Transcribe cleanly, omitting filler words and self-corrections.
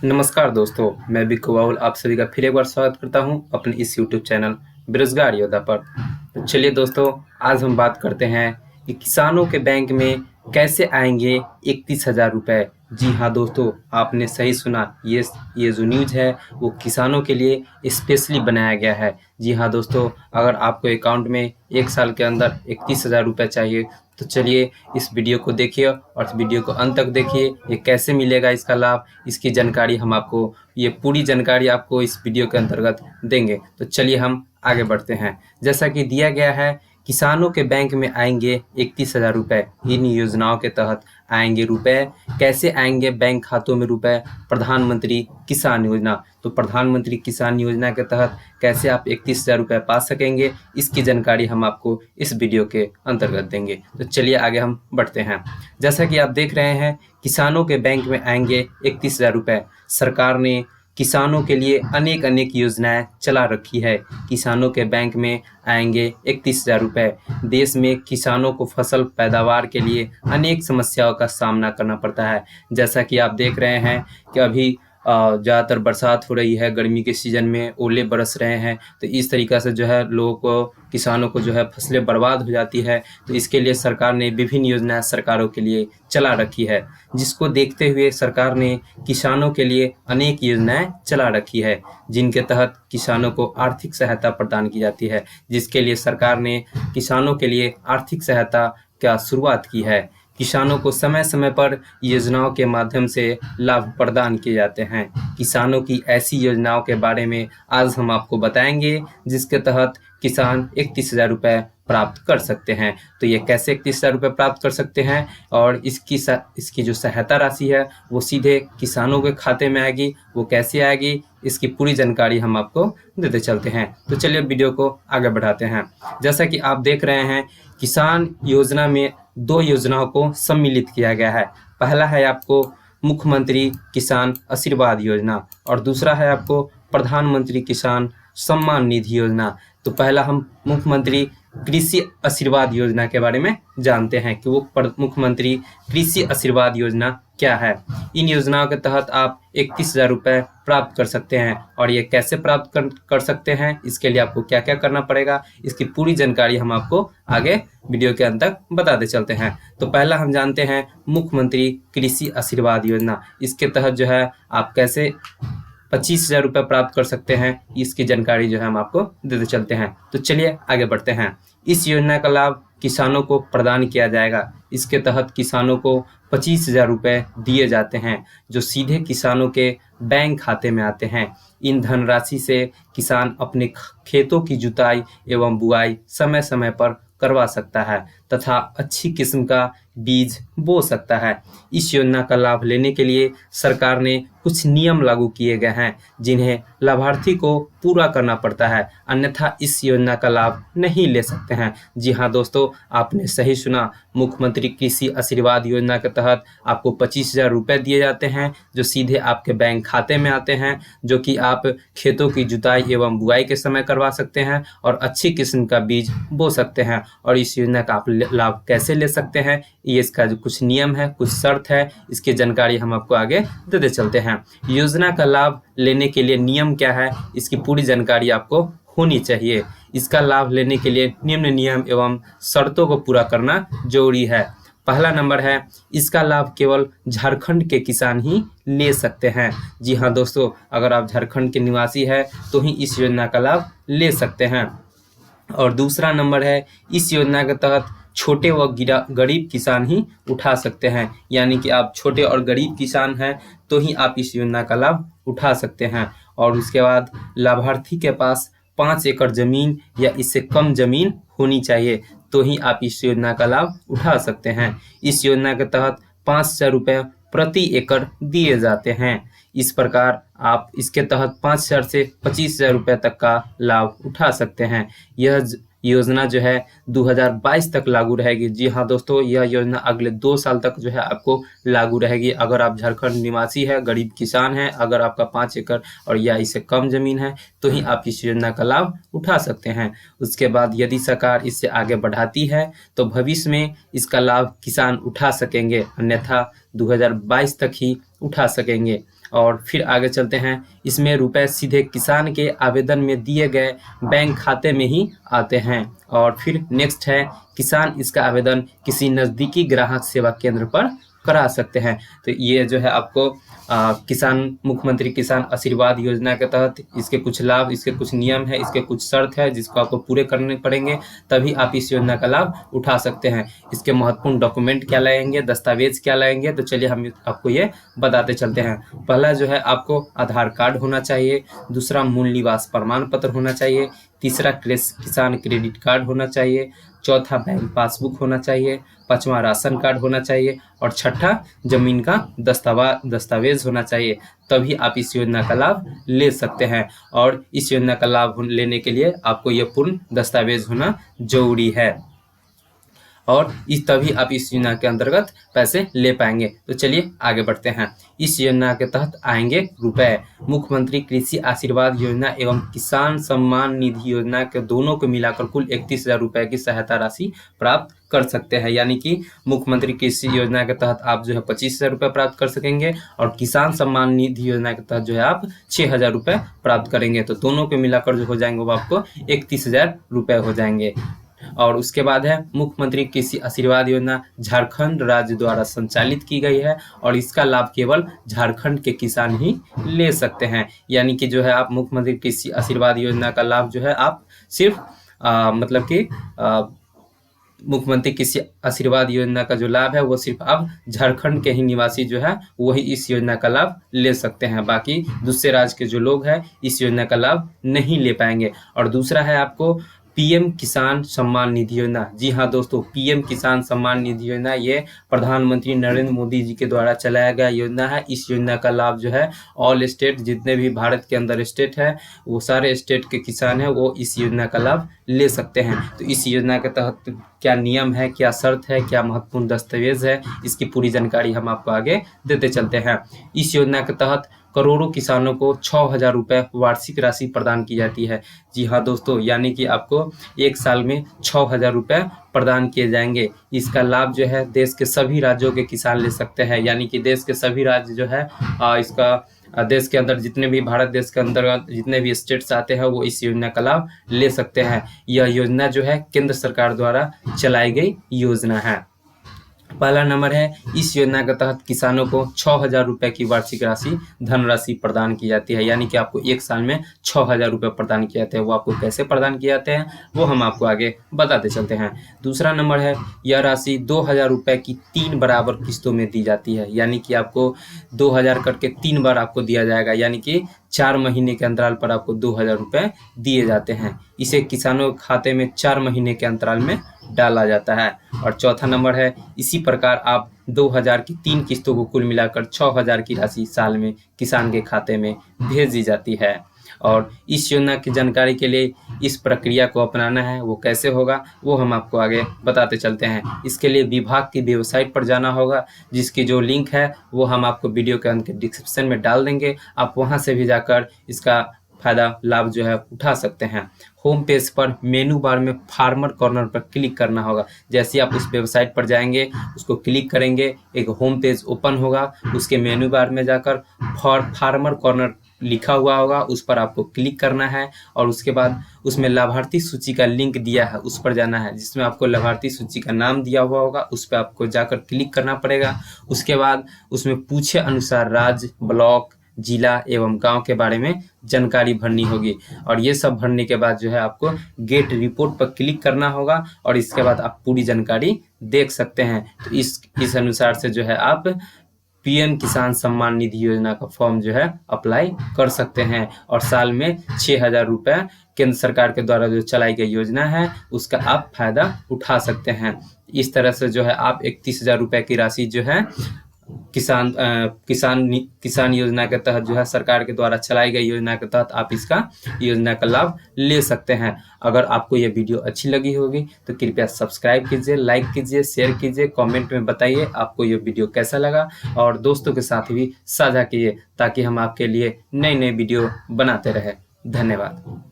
नमस्कार दोस्तों, मैं बिक्कू बाउल आप सभी का फिर एक बार स्वागत करता हूं अपने इस यूट्यूब चैनल बेरोजगार योद्धा पर। तो चलिए दोस्तों, आज हम बात करते हैं कि किसानों के बैंक में कैसे आएंगे 31,000 रुपये। जी हाँ दोस्तों, आपने सही सुना। ये जो न्यूज़ है वो किसानों के लिए स्पेशली बनाया गया है। जी हाँ दोस्तों, अगर आपको अकाउंट में एक साल के अंदर 31,000 रुपये चाहिए तो चलिए इस वीडियो को देखिए और इस वीडियो को अंत तक देखिए। ये कैसे मिलेगा इसका लाभ, इसकी जानकारी हम आपको, ये पूरी जानकारी आपको इस वीडियो के अंतर्गत देंगे। तो चलिए हम आगे बढ़ते हैं। जैसा कि दिया गया है, किसानों के बैंक में आएंगे 31,000 रुपये। इन योजनाओं के तहत आएंगे रुपए। कैसे आएंगे बैंक खातों में रुपए? प्रधानमंत्री किसान योजना। तो प्रधानमंत्री किसान योजना के तहत कैसे आप 31,000 रुपये पा सकेंगे, इसकी जानकारी हम आपको इस वीडियो के अंतर्गत देंगे। तो चलिए आगे हम बढ़ते हैं। जैसा कि आप देख रहे हैं, किसानों के बैंक में आएंगे 31,000 रुपये। सरकार ने किसानों के लिए अनेक अनेक योजनाएं चला रखी है। किसानों के बैंक में आएंगे 31,000 रुपये। देश में किसानों को फसल पैदावार के लिए अनेक समस्याओं का सामना करना पड़ता है। जैसा कि आप देख रहे हैं कि अभी ज़्यादातर बरसात हो रही है, गर्मी के सीज़न में ओले बरस रहे हैं, तो इस तरीक़ा से जो है लोगों को, किसानों को जो है फसलें बर्बाद हो जाती है। तो इसके लिए सरकार ने विभिन्न योजनाएं सरकारों के लिए चला रखी है, जिसको देखते हुए सरकार ने किसानों के लिए अनेक योजनाएं चला रखी है, जिनके तहत किसानों को आर्थिक सहायता प्रदान की जाती है। जिसके लिए सरकार ने किसानों के लिए आर्थिक सहायता का शुरुआत की है। किसानों को समय समय पर योजनाओं के माध्यम से लाभ प्रदान किए जाते हैं। किसानों की ऐसी योजनाओं के बारे में आज हम आपको बताएंगे, जिसके तहत किसान 31,000 रुपये प्राप्त कर सकते हैं। तो ये कैसे 31,000 रुपये प्राप्त कर सकते हैं और इसकी जो सहायता राशि है वो सीधे किसानों के खाते में आएगी। वो कैसे आएगी, इसकी पूरी जानकारी हम आपको देते चलते हैं। तो चलिए वीडियो को आगे बढ़ाते हैं। जैसा कि आप देख रहे हैं, किसान योजना में दो योजनाओं को सम्मिलित किया गया है। पहला है आपको मुख्यमंत्री किसान आशीर्वाद योजना और दूसरा है आपको प्रधानमंत्री किसान सम्मान निधि योजना। तो पहला हम मुख्यमंत्री कृषि आशीर्वाद योजना के बारे में जानते हैं कि वो मुख्यमंत्री कृषि आशीर्वाद योजना क्या है। इन योजनाओं के तहत आप 31,000 रुपये प्राप्त कर सकते हैं। और ये कैसे प्राप्त कर सकते हैं, इसके लिए आपको क्या क्या करना पड़ेगा, इसकी पूरी जानकारी हम आपको आगे वीडियो के अंत तक बताते चलते हैं। तो पहला हम जानते हैं मुख्यमंत्री कृषि आशीर्वाद योजना। इसके तहत जो है आप कैसे 25,000 रुपये प्राप्त कर सकते हैं, इसकी जानकारी जो है हम आपको देते चलते हैं। तो चलिए आगे बढ़ते हैं। इस योजना का लाभ किसानों को प्रदान किया जाएगा। इसके तहत किसानों को 25,000 रुपये दिए जाते हैं, जो सीधे किसानों के बैंक खाते में आते हैं। इन धनराशि से किसान अपने खेतों की जुताई एवं बुआई समय समय पर करवा सकता है तथा अच्छी किस्म का बीज बो सकता है। इस योजना का लाभ लेने के लिए सरकार ने कुछ नियम लागू किए गए हैं, जिन्हें लाभार्थी को पूरा करना पड़ता है, अन्यथा इस योजना का लाभ नहीं ले सकते हैं। जी हाँ दोस्तों, आपने सही सुना। मुख्यमंत्री कृषि आशीर्वाद योजना के तहत आपको 25,000 रुपये दिए जाते हैं, जो सीधे आपके बैंक खाते में आते हैं, जो कि आप खेतों की जुताई एवं बुआई के समय करवा सकते हैं और अच्छी किस्म का बीज बो सकते हैं। और इस योजना का आप लाभ कैसे ले सकते हैं, ये इसका जो कुछ नियम है, कुछ शर्त है, इसकी जानकारी हम आपको आगे देते चलते हैं। योजना का लाभ लेने के लिए नियम क्या है, इसकी पूरी जानकारी आपको होनी चाहिए। इसका लाभ लेने के लिए निम्न नियम एवं शर्तों को पूरा करना जरूरी है। पहला नंबर है, इसका लाभ केवल झारखंड के किसान ही ले सकते हैं। जी हाँ दोस्तों, अगर आप झारखंड के निवासी हैं तो ही इस योजना का लाभ ले सकते हैं। और दूसरा नंबर है, इस योजना के तहत छोटे व गरीब किसान ही उठा सकते हैं। यानी कि आप छोटे और गरीब किसान हैं तो ही आप इस योजना का लाभ उठा सकते हैं। और उसके बाद लाभार्थी के पास 5 एकड़ जमीन या इससे कम जमीन होनी चाहिए, तो ही आप इस योजना का लाभ उठा सकते हैं। इस योजना के तहत 5,000 रुपये प्रति एकड़ दिए जाते हैं। इस प्रकार आप इसके तहत 5,000 से 25,000 रुपये तक का लाभ उठा सकते हैं। यह योजना जो है 2022 तक लागू रहेगी। जी हाँ दोस्तों, यह योजना अगले 2 साल तक जो है आपको लागू रहेगी। अगर आप झारखंड निवासी है, गरीब किसान हैं, अगर आपका 5 एकड़ और या इससे कम जमीन है, तो ही आप इस योजना का लाभ उठा सकते हैं। उसके बाद यदि सरकार इससे आगे बढ़ाती है तो भविष्य में इसका लाभ किसान उठा सकेंगे, अन्यथा 2022 तक ही उठा सकेंगे। और फिर आगे चलते हैं। इसमें रुपए सीधे किसान के आवेदन में दिए गए बैंक खाते में ही आते हैं। और फिर नेक्स्ट है, किसान इसका आवेदन किसी नज़दीकी ग्राहक सेवा केंद्र पर करा सकते हैं। तो ये जो है आपको किसान मुख्यमंत्री किसान आशीर्वाद योजना के तहत इसके कुछ लाभ, इसके कुछ नियम है, इसके कुछ शर्त है जिसको आपको पूरे करने पड़ेंगे, तभी आप इस योजना का लाभ उठा सकते हैं। इसके महत्वपूर्ण डॉक्यूमेंट क्या लाएंगे, दस्तावेज क्या लाएंगे, तो चलिए हम आपको ये बताते चलते हैं। पहला जो है आपको आधार कार्ड होना चाहिए, दूसरा मूल निवास प्रमाण पत्र होना चाहिए, तीसरा किसान क्रेडिट कार्ड होना चाहिए, चौथा बैंक पासबुक होना चाहिए, पांचवा राशन कार्ड होना चाहिए और छठा जमीन का दस्तावेज होना चाहिए। तभी आप इस योजना का लाभ ले सकते हैं। और इस योजना का लाभ लेने के लिए आपको यह पूर्ण दस्तावेज होना जरूरी है और तभी आप इस योजना के अंतर्गत पैसे ले पाएंगे। तो चलिए आगे बढ़ते हैं। इस योजना के तहत आएंगे रुपए। मुख्यमंत्री कृषि आशीर्वाद योजना एवं किसान सम्मान निधि योजना के दोनों को मिलाकर कुल 31,000 रुपए की सहायता राशि प्राप्त कर सकते हैं। यानी कि मुख्यमंत्री कृषि योजना के तहत आप जो है 25,000 रुपये प्राप्त कर सकेंगे और किसान सम्मान निधि योजना के तहत जो है आप 6,000 रुपये प्राप्त करेंगे। तो दोनों को मिलाकर जो हो जाएंगे वो आपको 31,000 रुपये हो जाएंगे। और उसके बाद है मुख्यमंत्री कृषि आशीर्वाद योजना झारखंड राज्य द्वारा संचालित की गई है और इसका लाभ केवल झारखंड के किसान ही ले सकते हैं। यानी कि जो है आप मुख्यमंत्री कृषि आशीर्वाद योजना का लाभ जो है आप सिर्फ मतलब कि मुख्यमंत्री कृषि आशीर्वाद योजना का जो लाभ है वो सिर्फ आप झारखंड के ही निवासी जो है वही इस योजना का लाभ ले सकते हैं। बाकी दूसरे राज्य के जो लोग हैं इस योजना का लाभ नहीं ले पाएंगे। और दूसरा है आपको पीएम किसान सम्मान निधि योजना। जी हाँ दोस्तों, पीएम किसान सम्मान निधि योजना ये प्रधानमंत्री नरेंद्र मोदी जी के द्वारा चलाया गया योजना है। इस योजना का लाभ जो है ऑल स्टेट, जितने भी भारत के अंदर स्टेट है वो सारे स्टेट के किसान हैं वो इस योजना का लाभ ले सकते हैं। तो इस योजना के तहत क्या नियम है, क्या शर्त है, क्या महत्वपूर्ण दस्तावेज है, इसकी पूरी जानकारी हम आपको आगे देते चलते हैं। इस योजना के तहत करोड़ों किसानों को 6,000 रुपये वार्षिक राशि प्रदान की जाती है। जी हाँ दोस्तों, यानी कि आपको एक साल में 6,000 रुपये प्रदान किए जाएंगे। इसका लाभ जो है देश के सभी राज्यों के किसान ले सकते हैं। यानी कि देश के सभी राज्य जो है इसका देश के अंदर जितने भी भारत देश के अंतर्गत जितने भी स्टेट्स आते हैं वो इस योजना का लाभ ले सकते हैं। यह योजना जो है केंद्र सरकार द्वारा चलाई गई योजना है। पहला नंबर है, इस योजना के तहत किसानों को 6,000 रुपये की वार्षिक राशि धनराशि प्रदान की जाती है। यानी कि आपको एक साल में 6,000 रुपये प्रदान किए जाते हैं। वो आपको कैसे प्रदान किए जाते हैं वो हम आपको आगे बताते चलते हैं। दूसरा नंबर है, यह राशि 2,000 रुपये की 3 बराबर किस्तों में दी जाती है। यानी कि आपको 2,000 करके 3 बार आपको दिया जाएगा। यानी कि 4 महीने के अंतराल पर आपको 2,000 रुपये दिए जाते हैं। इसे किसानों के खाते में 4 महीने के अंतराल में डाला जाता है। और चौथा नंबर है, इसी प्रकार आप 2,000 की 3 किस्तों को कुल मिलाकर 6,000 की राशि साल में किसान के खाते में भेज दी जाती है। और इस योजना की जानकारी के लिए इस प्रक्रिया को अपनाना है वो कैसे होगा वो हम आपको आगे बताते चलते हैं। इसके लिए विभाग की वेबसाइट पर जाना होगा, जिसकी जो लिंक है वो हम आपको वीडियो के अंत के डिस्क्रिप्शन में डाल देंगे। आप वहां से भी जाकर इसका फायदा लाभ जो है उठा सकते हैं। होम पेज पर मेनू बार में फार्मर कॉर्नर पर क्लिक करना होगा। जैसे ही आप उस वेबसाइट पर जाएंगे उसको क्लिक करेंगे, एक होम पेज ओपन होगा। उसके मेनू बार में जाकर फार्मर कॉर्नर लिखा हुआ होगा, उस पर आपको क्लिक करना है। और उसके बाद उसमें लाभार्थी सूची का लिंक दिया है उस पर जाना है, जिसमें आपको लाभार्थी सूची का नाम दिया हुआ होगा, उस पर आपको जाकर क्लिक करना पड़ेगा। उसके बाद उसमें पूछे अनुसार राज्य, ब्लॉक, जिला एवं गांव के बारे में जानकारी भरनी होगी। और ये सब भरने के बाद जो है आपको गेट रिपोर्ट पर क्लिक करना होगा और इसके बाद आप पूरी जानकारी देख सकते हैं। तो इस अनुसार से जो है आप पीएम किसान सम्मान निधि योजना का फॉर्म जो है अप्लाई कर सकते हैं और साल में 6,000 रुपये केंद्र सरकार के द्वारा जो चलाई गई योजना है उसका आप फायदा उठा सकते हैं। इस तरह से जो है आप 31,000 रुपये की राशि जो है किसान योजना के तहत जो है सरकार के द्वारा चलाई गई योजना के तहत आप इसका योजना का लाभ ले सकते हैं। अगर आपको ये वीडियो अच्छी लगी होगी तो कृपया सब्सक्राइब कीजिए, लाइक कीजिए, शेयर कीजिए, कमेंट में बताइए आपको ये वीडियो कैसा लगा और दोस्तों के साथ भी साझा कीजिए ताकि हम आपके लिए नए नए वीडियो बनाते रहें। धन्यवाद।